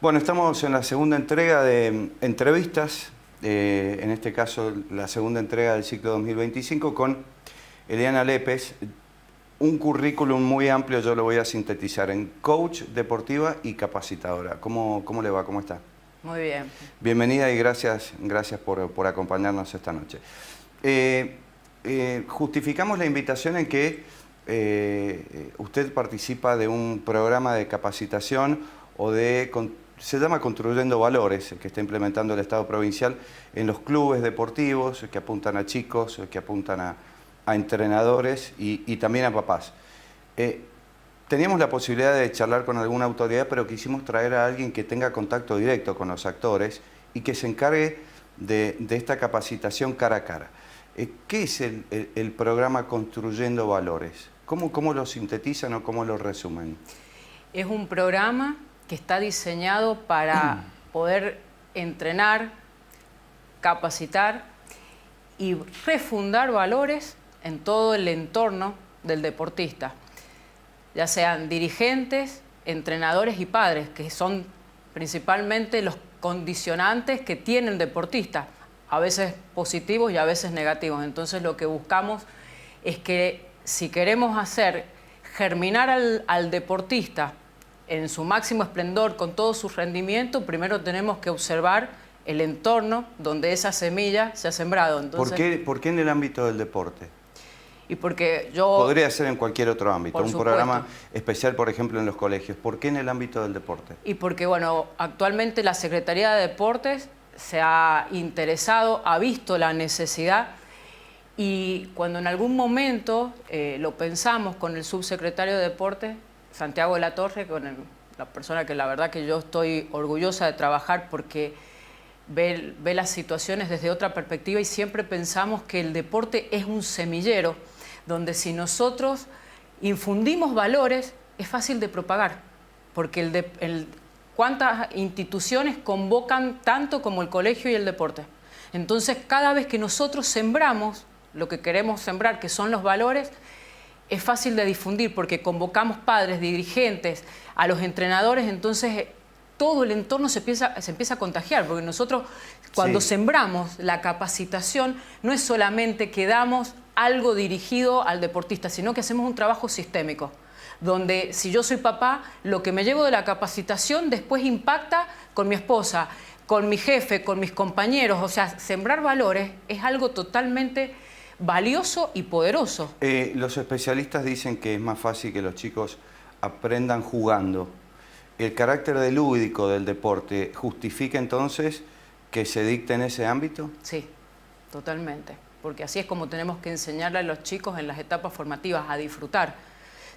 Bueno, estamos en la segunda entrega de entrevistas, en este caso la segunda entrega del ciclo 2025 con Eliana Lépez. Un currículum muy amplio, yo lo voy a sintetizar en coach deportiva y capacitadora. ¿Cómo le va? ¿Cómo está? Muy bien. Bienvenida y gracias por acompañarnos esta noche. Justificamos la invitación en que usted participa de un programa de capacitación o se llama Construyendo Valores, que está implementando el Estado provincial en los clubes deportivos, que apuntan a chicos, que apuntan a entrenadores y también a papás. Teníamos la posibilidad de charlar con alguna autoridad, pero quisimos traer a alguien que tenga contacto directo con los actores y que se encargue de esta capacitación cara a cara. ¿Qué es el programa Construyendo Valores? ¿Cómo lo sintetizan o cómo lo resumen? Es un programa que está diseñado para poder entrenar, capacitar y refundar valores en todo el entorno del deportista, ya sean dirigentes, entrenadores y padres, que son principalmente los condicionantes que tiene el deportista, a veces positivos y a veces negativos. Entonces lo que buscamos es que si queremos hacer germinar al deportista en su máximo esplendor, con todo su rendimiento, primero tenemos que observar el entorno donde esa semilla se ha sembrado. Entonces, ¿Por qué en el ámbito del deporte? Y porque yo... Podría ser en cualquier otro ámbito, un supuesto. programa especial, por ejemplo, en los colegios. ¿Por qué en el ámbito del deporte? Y porque, bueno, actualmente la Secretaría de Deportes se ha interesado, ha visto la necesidad, y cuando en algún momento lo pensamos con el subsecretario de Deportes, Santiago de la Torre, la persona que la verdad que yo estoy orgullosa de trabajar porque ve las situaciones desde otra perspectiva, y siempre pensamos que el deporte es un semillero donde si nosotros infundimos valores es fácil de propagar, porque cuántas instituciones convocan tanto como el colegio y el deporte. Entonces cada vez que nosotros sembramos lo que queremos sembrar, que son los valores, es fácil de difundir porque convocamos padres, dirigentes, a los entrenadores. Entonces todo el entorno se empieza a contagiar, porque nosotros cuando sembramos la capacitación no es solamente que damos algo dirigido al deportista, sino que hacemos un trabajo sistémico, donde si yo soy papá, lo que me llevo de la capacitación después impacta con mi esposa, con mi jefe, con mis compañeros. O sea, sembrar valores es algo totalmente valioso y poderoso. Los especialistas dicen que es más fácil que los chicos aprendan jugando. ¿El carácter de lúdico del deporte justifica entonces que se dicte en ese ámbito? Sí, totalmente. Porque así es como tenemos que enseñarle a los chicos en las etapas formativas a disfrutar.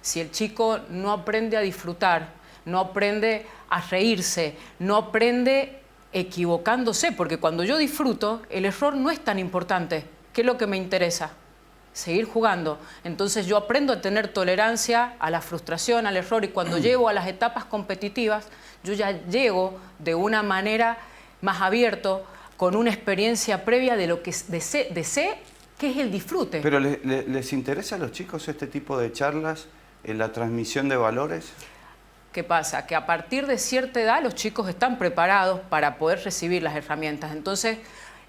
Si el chico no aprende a disfrutar, no aprende a reírse, no aprende equivocándose, porque cuando yo disfruto, el error no es tan importante. ¿Qué es lo que me interesa? Seguir jugando. Entonces yo aprendo a tener tolerancia a la frustración, al error, y cuando llego a las etapas competitivas, yo ya llego de una manera más abierto, con una experiencia previa de lo que desee, que es el disfrute. ¿Pero les interesa a los chicos este tipo de charlas, en la transmisión de valores? ¿Qué pasa? Que a partir de cierta edad los chicos están preparados para poder recibir las herramientas. Entonces,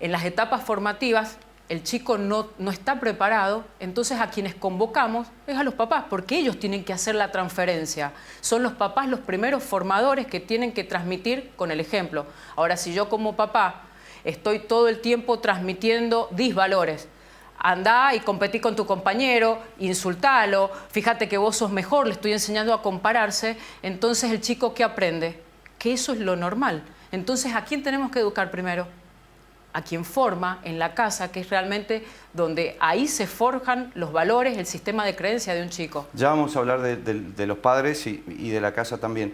en las etapas formativas, el chico no está preparado, entonces a quienes convocamos es a los papás, porque ellos tienen que hacer la transferencia. Son los papás los primeros formadores que tienen que transmitir con el ejemplo. Ahora, si yo como papá estoy todo el tiempo transmitiendo disvalores, andá y competí con tu compañero, insultalo, fíjate que vos sos mejor, le estoy enseñando a compararse, entonces el chico ¿qué aprende? Que eso es lo normal. Entonces, ¿a quién tenemos que educar primero? A quien forma en la casa, que es realmente donde ahí se forjan los valores, el sistema de creencia de un chico. Ya vamos a hablar de los padres y de la casa también,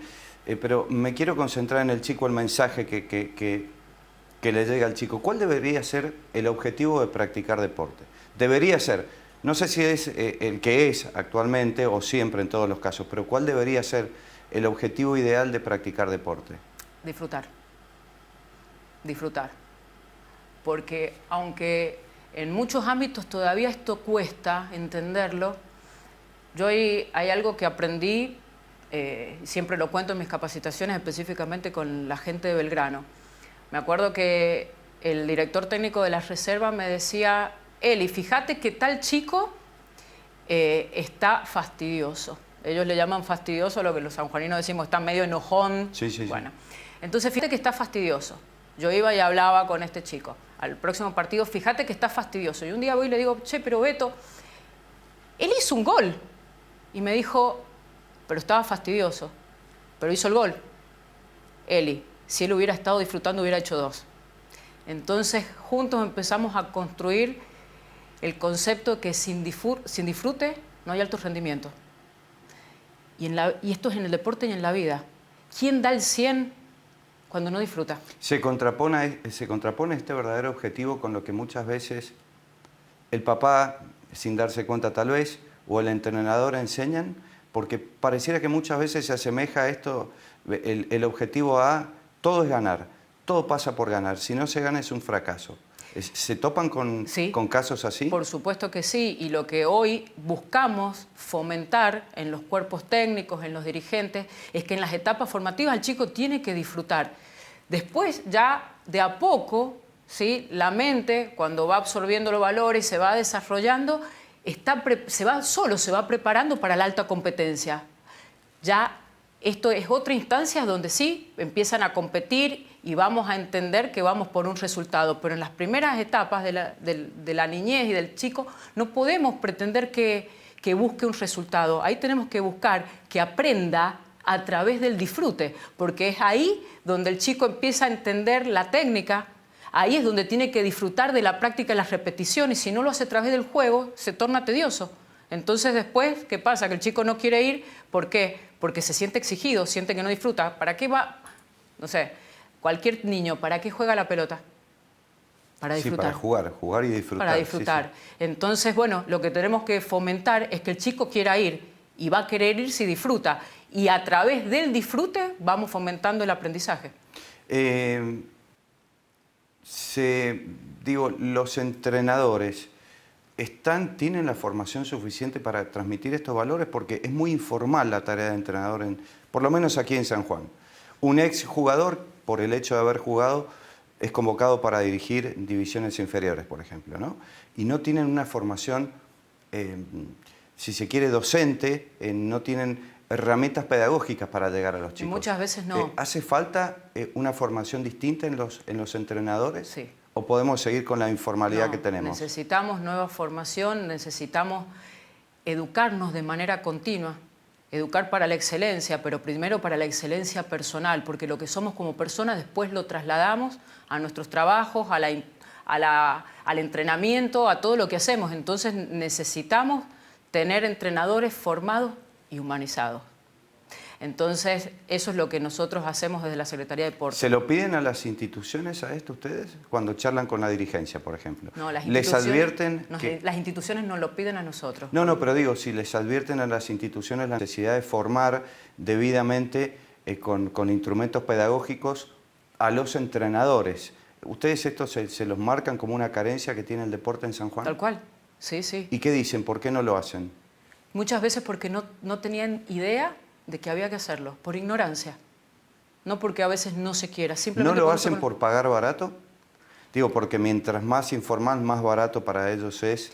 pero me quiero concentrar en el chico, el mensaje que le llega al chico. ¿Cuál debería ser el objetivo de practicar deporte? Debería ser, no sé si es el que es actualmente o siempre en todos los casos, pero ¿cuál debería ser el objetivo ideal de practicar deporte? Disfrutar. Disfrutar. Porque aunque en muchos ámbitos todavía esto cuesta entenderlo, hay algo que aprendí siempre lo cuento en mis capacitaciones, específicamente con la gente de Belgrano. Me acuerdo que el director técnico de la reserva me decía, Eli, fíjate que tal chico está fastidioso. Ellos le llaman fastidioso a lo que los sanjuaninos decimos, está medio enojón. Sí, sí, bueno, entonces fíjate que está fastidioso. Yo iba y hablaba con este chico. Al próximo partido, fíjate que está fastidioso. Y un día voy y le digo, che, pero Beto, él hizo un gol. Y me dijo, pero estaba fastidioso, pero hizo el gol. Eli, si él hubiera estado disfrutando, hubiera hecho 2. Entonces, juntos empezamos a construir el concepto que sin disfrute no hay alto rendimiento. Y esto es en el deporte y en la vida. ¿Quién da el 100 cuando no disfruta? Se contrapone este verdadero objetivo con lo que muchas veces el papá, sin darse cuenta tal vez, o el entrenador enseñan, porque pareciera que muchas veces se asemeja a esto, el objetivo a todo es ganar, todo pasa por ganar, si no se gana es un fracaso. ¿Se topan con casos así? Por supuesto que sí, y lo que hoy buscamos fomentar en los cuerpos técnicos, en los dirigentes, es que en las etapas formativas el chico tiene que disfrutar. Después ya de a poco, ¿sí?, la mente, cuando va absorbiendo los valores y se va desarrollando, se va preparando para la alta competencia. Ya esto es otra instancia donde sí empiezan a competir y vamos a entender que vamos por un resultado. Pero en las primeras etapas de la niñez y del chico no podemos pretender que busque un resultado. Ahí tenemos que buscar que aprenda a través del disfrute, porque es ahí donde el chico empieza a entender la técnica. Ahí es donde tiene que disfrutar de la práctica y las repeticiones. Si no lo hace a través del juego, se torna tedioso. Entonces después, ¿qué pasa? Que el chico no quiere ir. ¿Por qué? Porque se siente exigido, siente que no disfruta. ¿Para qué va? No sé, cualquier niño, ¿para qué juega la pelota? Para disfrutar. Sí, para jugar y disfrutar. Para disfrutar. Sí, sí. Entonces, bueno, lo que tenemos que fomentar es que el chico quiera ir y va a querer ir si disfruta. Y a través del disfrute vamos fomentando el aprendizaje. Los entrenadores tienen la formación suficiente para transmitir estos valores, porque es muy informal la tarea de entrenador, por lo menos aquí en San Juan. Un ex jugador, por el hecho de haber jugado, es convocado para dirigir divisiones inferiores, por ejemplo, ¿no? Y no tienen una formación, si se quiere, docente, no tienen herramientas pedagógicas para llegar a los chicos. Muchas veces no. ¿Hace falta una formación distinta en los entrenadores? Sí. ¿O podemos seguir con la informalidad que tenemos? Necesitamos nueva formación, necesitamos educarnos de manera continua, educar para la excelencia, pero primero para la excelencia personal, porque lo que somos como personas después lo trasladamos a nuestros trabajos, al entrenamiento, a todo lo que hacemos. Entonces necesitamos tener entrenadores formados y humanizados. Entonces, eso es lo que nosotros hacemos desde la Secretaría de Deportes. ¿Se lo piden a las instituciones a esto ustedes? Cuando charlan con la dirigencia, por ejemplo. No, ¿Les advierten las instituciones nos lo piden a nosotros. No, pero digo, si les advierten a las instituciones la necesidad de formar debidamente con instrumentos pedagógicos a los entrenadores. ¿Ustedes esto se los marcan como una carencia que tiene el deporte en San Juan? Tal cual, sí, sí. ¿Y qué dicen? ¿Por qué no lo hacen? Muchas veces porque no tenían idea de que había que hacerlo, por ignorancia. No porque a veces no se quiera, simplemente... ¿No lo hacen por pagar barato? Digo, porque mientras más informal, más barato para ellos es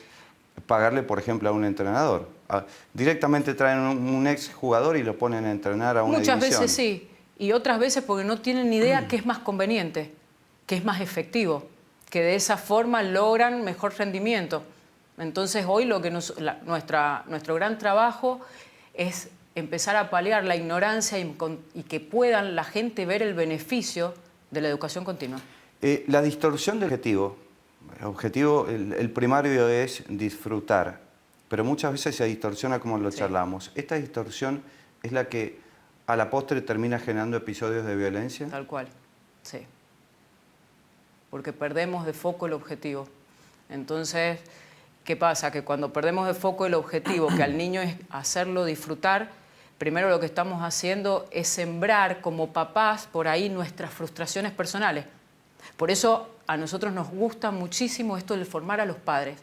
pagarle, por ejemplo, a un entrenador. Directamente traen un ex jugador y lo ponen a entrenar a una división. Muchas veces sí, y otras veces porque no tienen ni idea que es más conveniente, que es más efectivo, que de esa forma logran mejor rendimiento. Entonces hoy nuestro gran trabajo es empezar a paliar la ignorancia y que puedan la gente ver el beneficio de la educación continua. La distorsión del objetivo, el primario es disfrutar, pero muchas veces se distorsiona como lo charlamos. ¿Esta distorsión es la que a la postre termina generando episodios de violencia? Tal cual, sí. Porque perdemos de foco el objetivo. Entonces, ¿qué pasa? Que cuando perdemos de foco el objetivo, que al niño es hacerlo disfrutar, primero lo que estamos haciendo es sembrar como papás por ahí nuestras frustraciones personales. Por eso a nosotros nos gusta muchísimo esto de formar a los padres,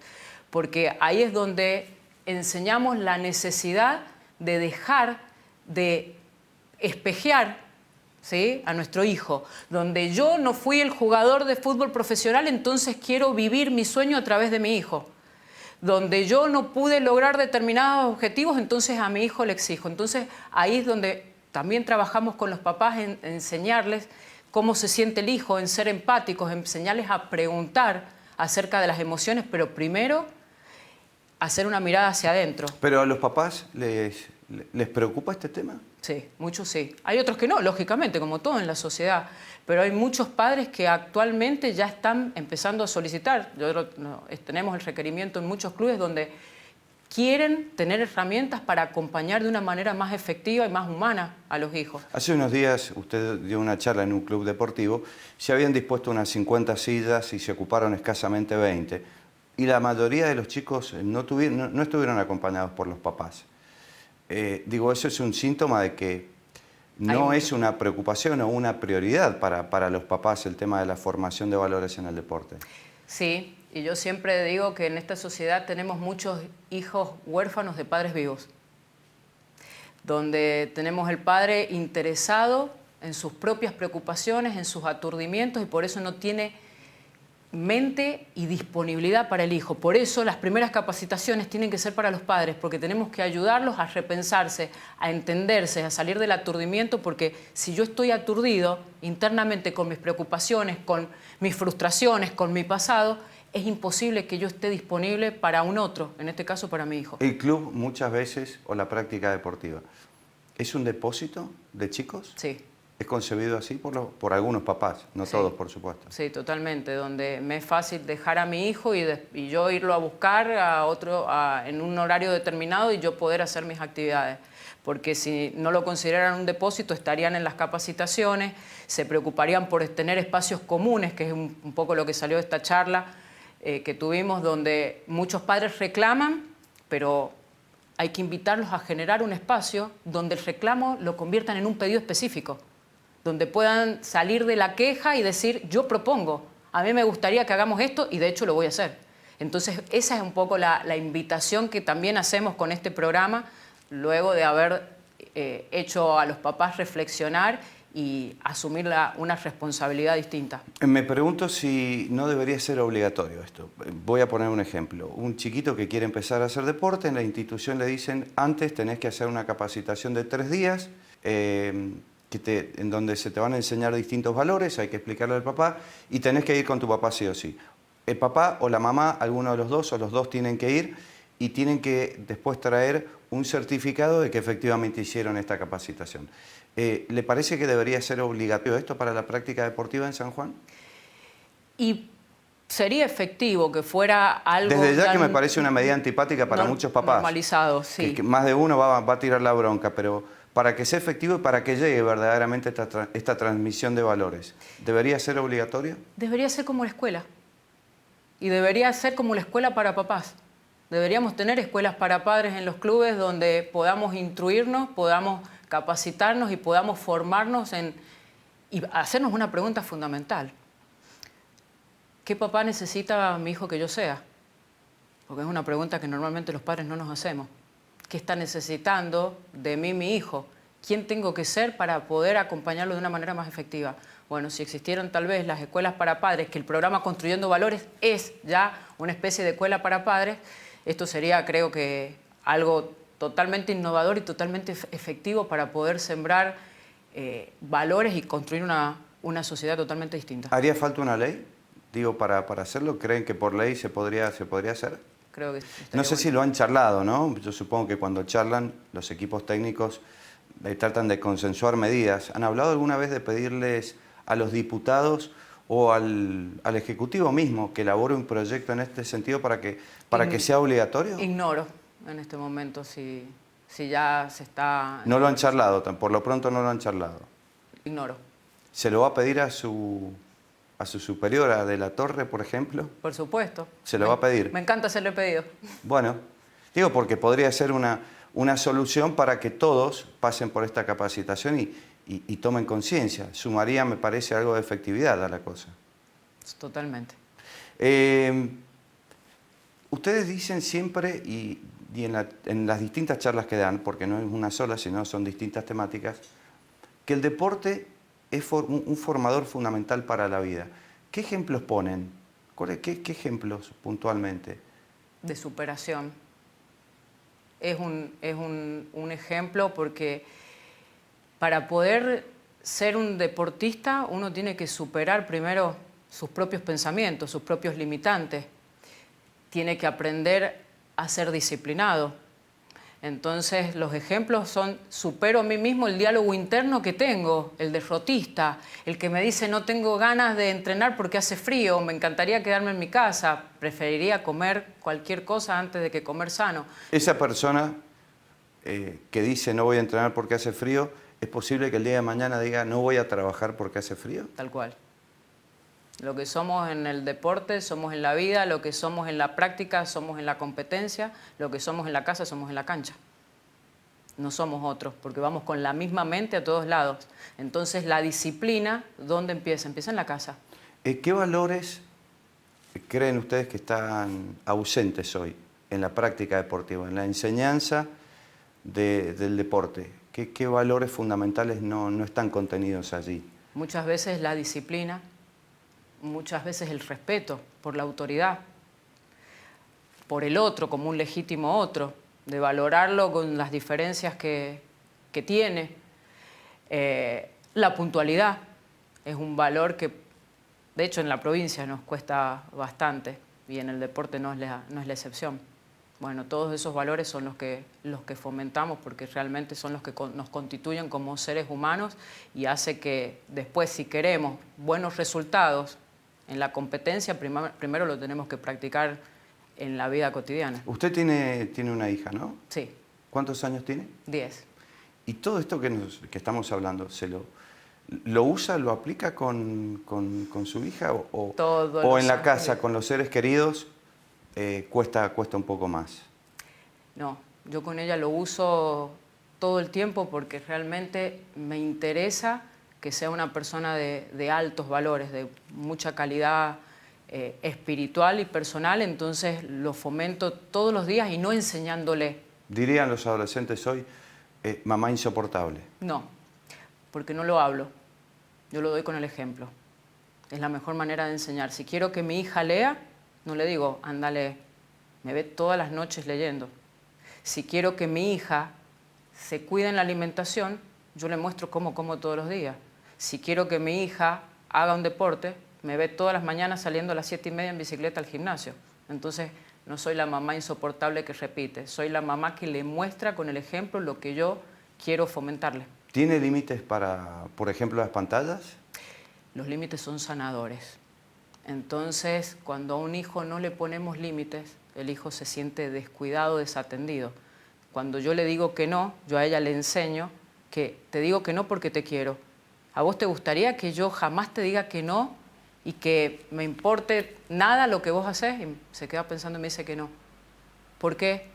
porque ahí es donde enseñamos la necesidad de dejar de espejear, ¿sí?, a nuestro hijo, donde yo no fui el jugador de fútbol profesional, entonces quiero vivir mi sueño a través de mi hijo. Donde yo no pude lograr determinados objetivos, entonces a mi hijo le exijo. Entonces ahí es donde también trabajamos con los papás en enseñarles cómo se siente el hijo, en ser empáticos, en enseñarles a preguntar acerca de las emociones, pero primero hacer una mirada hacia adentro. ¿Pero a los papás les preocupa este tema? Sí, muchos sí. Hay otros que no, lógicamente, como todo en la sociedad. Pero hay muchos padres que actualmente ya están empezando a solicitar. Tenemos el requerimiento en muchos clubes donde quieren tener herramientas para acompañar de una manera más efectiva y más humana a los hijos. Hace unos días usted dio una charla en un club deportivo. Se habían dispuesto unas 50 sillas y se ocuparon escasamente 20. Y la mayoría de los chicos no estuvieron acompañados por los papás. Eso es un síntoma de que no es una preocupación o una prioridad para los papás el tema de la formación de valores en el deporte. Sí, y yo siempre digo que en esta sociedad tenemos muchos hijos huérfanos de padres vivos, donde tenemos el padre interesado en sus propias preocupaciones, en sus aturdimientos, y por eso no tiene mente y disponibilidad para el hijo. Por eso las primeras capacitaciones tienen que ser para los padres, porque tenemos que ayudarlos a repensarse, a entenderse, a salir del aturdimiento, porque si yo estoy aturdido internamente con mis preocupaciones, con mis frustraciones, con mi pasado, es imposible que yo esté disponible para un otro, en este caso para mi hijo. El club muchas veces, o la práctica deportiva, ¿es un depósito de chicos? Sí. ¿Es concebido así por algunos papás? No Sí. Todos, por supuesto. Sí, totalmente, donde me es fácil dejar a mi hijo y yo irlo a buscar en un horario determinado y yo poder hacer mis actividades. Porque si no lo consideraran un depósito, estarían en las capacitaciones, se preocuparían por tener espacios comunes, que es un poco lo que salió de esta charla que tuvimos, donde muchos padres reclaman, pero hay que invitarlos a generar un espacio donde el reclamo lo conviertan en un pedido específico, donde puedan salir de la queja y decir, yo propongo, a mí me gustaría que hagamos esto y de hecho lo voy a hacer. Entonces esa es un poco la invitación que también hacemos con este programa, luego de haber hecho a los papás reflexionar y asumir una responsabilidad distinta. Me pregunto si no debería ser obligatorio esto. Voy a poner un ejemplo. Un chiquito que quiere empezar a hacer deporte, en la institución le dicen, antes tenés que hacer una capacitación de 3 días, en donde se te van a enseñar distintos valores, hay que explicarle al papá, y tenés que ir con tu papá sí o sí. El papá o la mamá, alguno de los dos o los dos tienen que ir y tienen que después traer un certificado de que efectivamente hicieron esta capacitación. ¿Le parece que debería ser obligatorio esto para la práctica deportiva en San Juan? Y sería efectivo que fuera algo... Desde ya que me parece una medida antipática para muchos papás. Normalizado, sí. Que más de uno va a tirar la bronca, pero para que sea efectivo y para que llegue verdaderamente esta transmisión de valores, ¿debería ser obligatorio? Debería ser como la escuela. Y debería ser como la escuela para papás. Deberíamos tener escuelas para padres en los clubes donde podamos instruirnos, podamos capacitarnos y podamos formarnos y hacernos una pregunta fundamental. ¿Qué papá necesita mi hijo que yo sea? Porque es una pregunta que normalmente los padres no nos hacemos. ¿Qué está necesitando de mí mi hijo? ¿Quién tengo que ser para poder acompañarlo de una manera más efectiva? Bueno, si existieran tal vez las escuelas para padres, que el programa Construyendo Valores es ya una especie de escuela para padres, esto sería, creo que, algo totalmente innovador y totalmente efectivo para poder sembrar valores y construir una sociedad totalmente distinta. ¿Haría falta una ley? Digo, para hacerlo, ¿creen que por ley se podría hacer? Creo que no sé si lo han charlado, ¿no? Yo supongo que cuando charlan, los equipos técnicos tratan de consensuar medidas. ¿Han hablado alguna vez de pedirles a los diputados o al Ejecutivo mismo que elabore un proyecto en este sentido para que sea obligatorio? Ignoro en este momento si ya se está... No lo han charlado, por lo pronto no lo han charlado. Ignoro. ¿Se lo va a pedir a su superiora de la Torre, por ejemplo? Por supuesto. ¿Se lo va a pedir? Me encanta hacerle pedido. Bueno, digo porque podría ser una solución para que todos pasen por esta capacitación y tomen conciencia. Sumaría, me parece, algo de efectividad a la cosa. Totalmente. Ustedes dicen siempre, y en las distintas charlas que dan, porque no es una sola, sino son distintas temáticas, que el deporte es un formador fundamental para la vida. ¿Qué ejemplos ponen? ¿Qué ejemplos puntualmente? De superación. Es un ejemplo porque para poder ser un deportista uno tiene que superar primero sus propios pensamientos, sus propios limitantes. Tiene que aprender a ser disciplinado. Entonces los ejemplos son: supero a mí mismo el diálogo interno que tengo, el derrotista, el que me dice no tengo ganas de entrenar porque hace frío, me encantaría quedarme en mi casa, preferiría comer cualquier cosa antes de que comer sano. Esa persona que dice no voy a entrenar porque hace frío, ¿es posible que el día de mañana diga no voy a trabajar porque hace frío? Tal cual. Lo que somos en el deporte, somos en la vida, lo que somos en la práctica, somos en la competencia, lo que somos en la casa, somos en la cancha. No somos otros, porque vamos con la misma mente a todos lados. Entonces, la disciplina, ¿dónde empieza? Empieza en la casa. ¿Qué valores creen ustedes que están ausentes hoy en la práctica deportiva, en la enseñanza del deporte? ¿Qué valores fundamentales no están contenidos allí? Muchas veces la disciplina, muchas veces el respeto por la autoridad, por el otro como un legítimo otro, de valorarlo con las diferencias que tiene. La puntualidad es un valor que, de hecho, en la provincia nos cuesta bastante y en el deporte no es la excepción. Bueno, todos esos valores son los que fomentamos porque realmente son los que nos constituyen como seres humanos y hace que después, si queremos buenos resultados en la competencia, primero lo tenemos que practicar en la vida cotidiana. Usted tiene una hija, ¿no? Sí. ¿Cuántos años tiene? 10. Y todo esto que estamos hablando, ¿lo usa, lo aplica con su hija? ¿O en la casa, con los seres queridos, cuesta un poco más? No, yo con ella lo uso todo el tiempo porque realmente me interesa que sea una persona de altos valores, de mucha calidad espiritual y personal, entonces lo fomento todos los días y no enseñándole. ¿Dirían los adolescentes hoy, mamá insoportable? No, porque no lo hablo, yo lo doy con el ejemplo. Es la mejor manera de enseñar. Si quiero que mi hija lea, no le digo, ándale, me ve todas las noches leyendo. Si quiero que mi hija se cuide en la alimentación, yo le muestro cómo como todos los días. Si quiero que mi hija haga un deporte, me ve todas las mañanas saliendo a las 7:30 en bicicleta al gimnasio. Entonces, no soy la mamá insoportable que repite, soy la mamá que le muestra con el ejemplo lo que yo quiero fomentarle. ¿Tiene límites para, por ejemplo, las pantallas? Los límites son sanadores. Entonces, cuando a un hijo no le ponemos límites, el hijo se siente descuidado, desatendido. Cuando yo le digo que no, yo a ella le enseño que te digo que no porque te quiero. ¿A vos te gustaría que yo jamás te diga que no y que me importe nada lo que vos hacés? Y se queda pensando y me dice que no. ¿Por qué?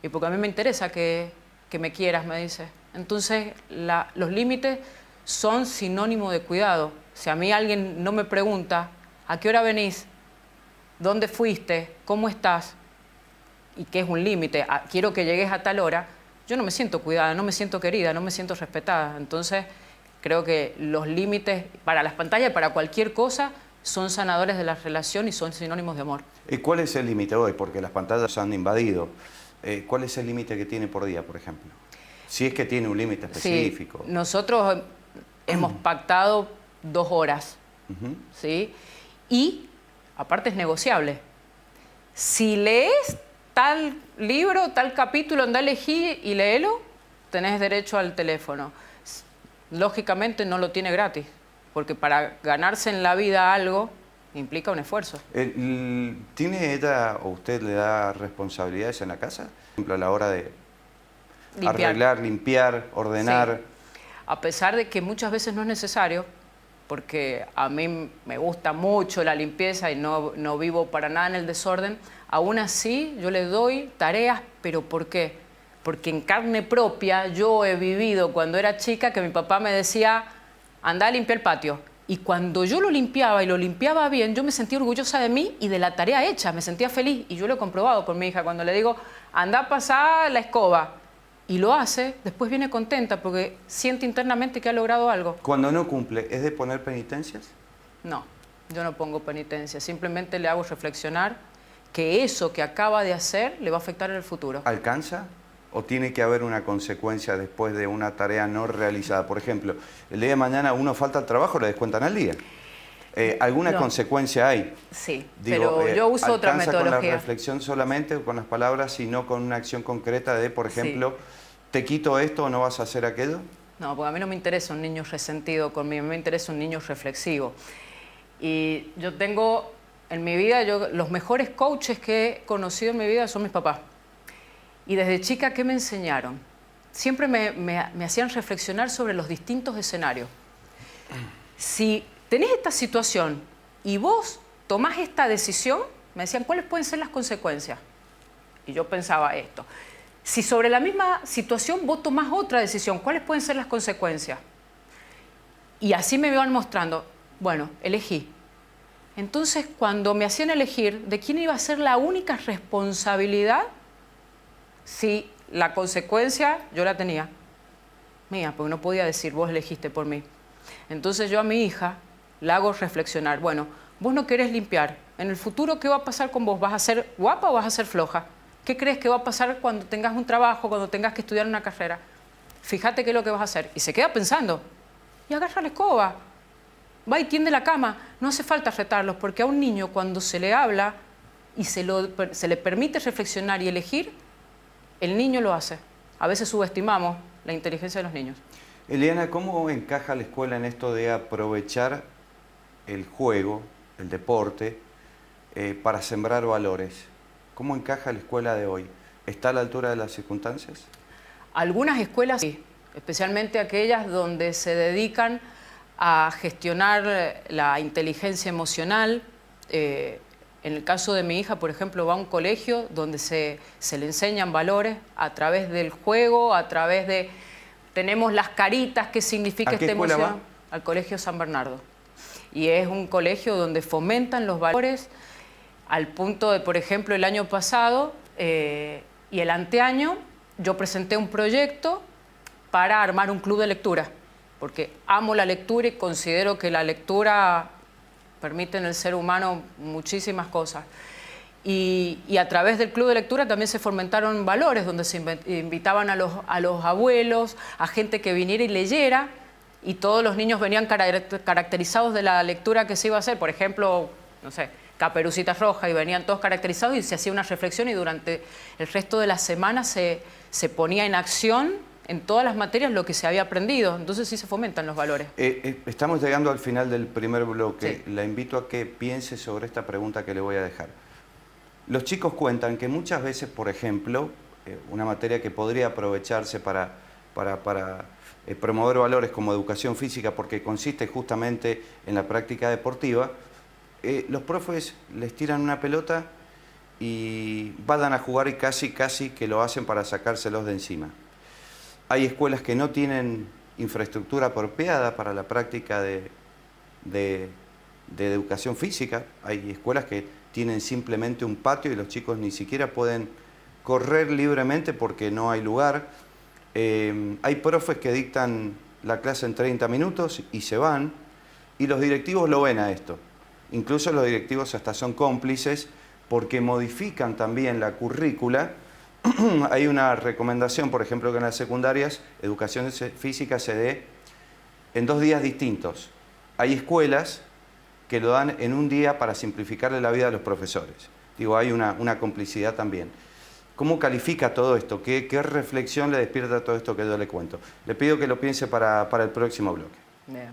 Y porque a mí me interesa que me quieras, me dice. Entonces, los límites son sinónimo de cuidado. Si a mí alguien no me pregunta, ¿a qué hora venís? ¿Dónde fuiste? ¿Cómo estás? Y que es un límite, quiero que llegues a tal hora, yo no me siento cuidada, no me siento querida, no me siento respetada. Entonces, creo que los límites para las pantallas, para cualquier cosa, son sanadores de la relación y son sinónimos de amor. ¿Cuál es el límite hoy? Porque las pantallas han invadido. ¿Cuál es el límite que tiene por día, por ejemplo? Si es que tiene un límite específico. Sí, nosotros hemos pactado 2 horas, ¿sí? Y, aparte, es negociable. Si lees tal libro, tal capítulo, anda a elegir y léelo, tenés derecho al teléfono. Lógicamente no lo tiene gratis, porque para ganarse en la vida algo implica un esfuerzo. ¿Tiene ella o usted le da responsabilidades en la casa? Por ejemplo, a la hora de arreglar, limpiar, ordenar. Sí. A pesar de que muchas veces no es necesario, porque a mí me gusta mucho la limpieza y no vivo para nada en el desorden, aún así yo le doy tareas, pero ¿por qué? Porque en carne propia yo he vivido cuando era chica que mi papá me decía, anda a limpiar el patio. Y cuando yo lo limpiaba y lo limpiaba bien, yo me sentía orgullosa de mí y de la tarea hecha, me sentía feliz. Y yo lo he comprobado con mi hija, cuando le digo, anda a pasar la escoba. y lo hace, después viene contenta porque siente internamente que ha logrado algo. Cuando no cumple, ¿es de poner penitencias? No, yo no pongo penitencia, simplemente le hago reflexionar que eso que acaba de hacer le va a afectar en el futuro. ¿Alcanza? ¿O tiene que haber una consecuencia después de una tarea no realizada? Por ejemplo, el día de mañana uno falta al trabajo, le descuentan al día. ¿Alguna consecuencia hay? Sí, pero yo uso otra metodología. ¿Alcanza con la reflexión solamente o con las palabras y no con una acción concreta de, por ejemplo, te quito esto o no vas a hacer aquello? No, porque a mí no me interesa un niño resentido conmigo, me interesa un niño reflexivo. Y yo tengo en mi vida, los mejores coaches que he conocido en mi vida son mis papás. Y desde chica, ¿qué me enseñaron? Siempre me hacían reflexionar sobre los distintos escenarios. Si tenés esta situación y vos tomás esta decisión, me decían, ¿cuáles pueden ser las consecuencias? Y yo pensaba esto. Si sobre la misma situación vos tomás otra decisión, ¿cuáles pueden ser las consecuencias? Y así me iban mostrando, bueno, elegí. Entonces, cuando me hacían elegir de quién iba a ser la única responsabilidad, si la consecuencia yo la tenía mía, porque no podía decir, vos elegiste por mí. Entonces yo a mi hija la hago reflexionar, bueno, vos no querés limpiar, en el futuro, ¿qué va a pasar con vos? ¿Vas a ser guapa o vas a ser floja? ¿Qué crees que va a pasar cuando tengas un trabajo, cuando tengas que estudiar una carrera? Fíjate qué es lo que vas a hacer. Y se queda pensando, y agarra la escoba, va y tiende la cama. No hace falta retarlos, porque a un niño cuando se le habla y se le permite reflexionar y elegir, el niño lo hace. A veces subestimamos la inteligencia de los niños. Eliana, ¿cómo encaja la escuela en esto de aprovechar el juego, el deporte, para sembrar valores? ¿Cómo encaja la escuela de hoy? ¿Está a la altura de las circunstancias? Algunas escuelas sí, especialmente aquellas donde se dedican a gestionar la inteligencia emocional. En el caso de mi hija, por ejemplo, va a un colegio donde se le enseñan valores a través del juego, a través de... Tenemos las caritas, ¿qué significa esta emoción? Va? Al Colegio San Bernardo. Y es un colegio donde fomentan los valores al punto de, por ejemplo, el año pasado y el anteaño, yo presenté un proyecto para armar un club de lectura, porque amo la lectura y considero que la lectura permite en el ser humano muchísimas cosas. Y a través del club de lectura también se fomentaron valores, donde se invitaban a los abuelos, a gente que viniera y leyera, y todos los niños venían caracterizados de la lectura que se iba a hacer. Por ejemplo, no sé, Caperucita Roja, y venían todos caracterizados y se hacía una reflexión, y durante el resto de la semana se ponía en acción en todas las materias lo que se había aprendido. Entonces sí se fomentan los valores. Estamos llegando al final del primer bloque. Sí. La invito a que piense sobre esta pregunta que le voy a dejar. Los chicos cuentan que muchas veces, por ejemplo, una materia que podría aprovecharse para promover valores como educación física, porque consiste justamente en la práctica deportiva, los profes les tiran una pelota y vayan a jugar y casi que lo hacen para sacárselos de encima. Hay escuelas que no tienen infraestructura apropiada para la práctica de educación física. Hay escuelas que tienen simplemente un patio y los chicos ni siquiera pueden correr libremente porque no hay lugar. Hay profes que dictan la clase en 30 minutos y se van, y los directivos lo ven a esto. Incluso los directivos hasta son cómplices porque modifican también la currícula. Hay una recomendación, por ejemplo, que en las secundarias educación física se dé en 2 días distintos. Hay escuelas que lo dan en un día para simplificarle la vida a los profesores. Digo, hay una complicidad también. ¿Cómo califica todo esto? ¿Qué reflexión le despierta todo esto que yo le cuento? Le pido que lo piense para el próximo bloque. Bien.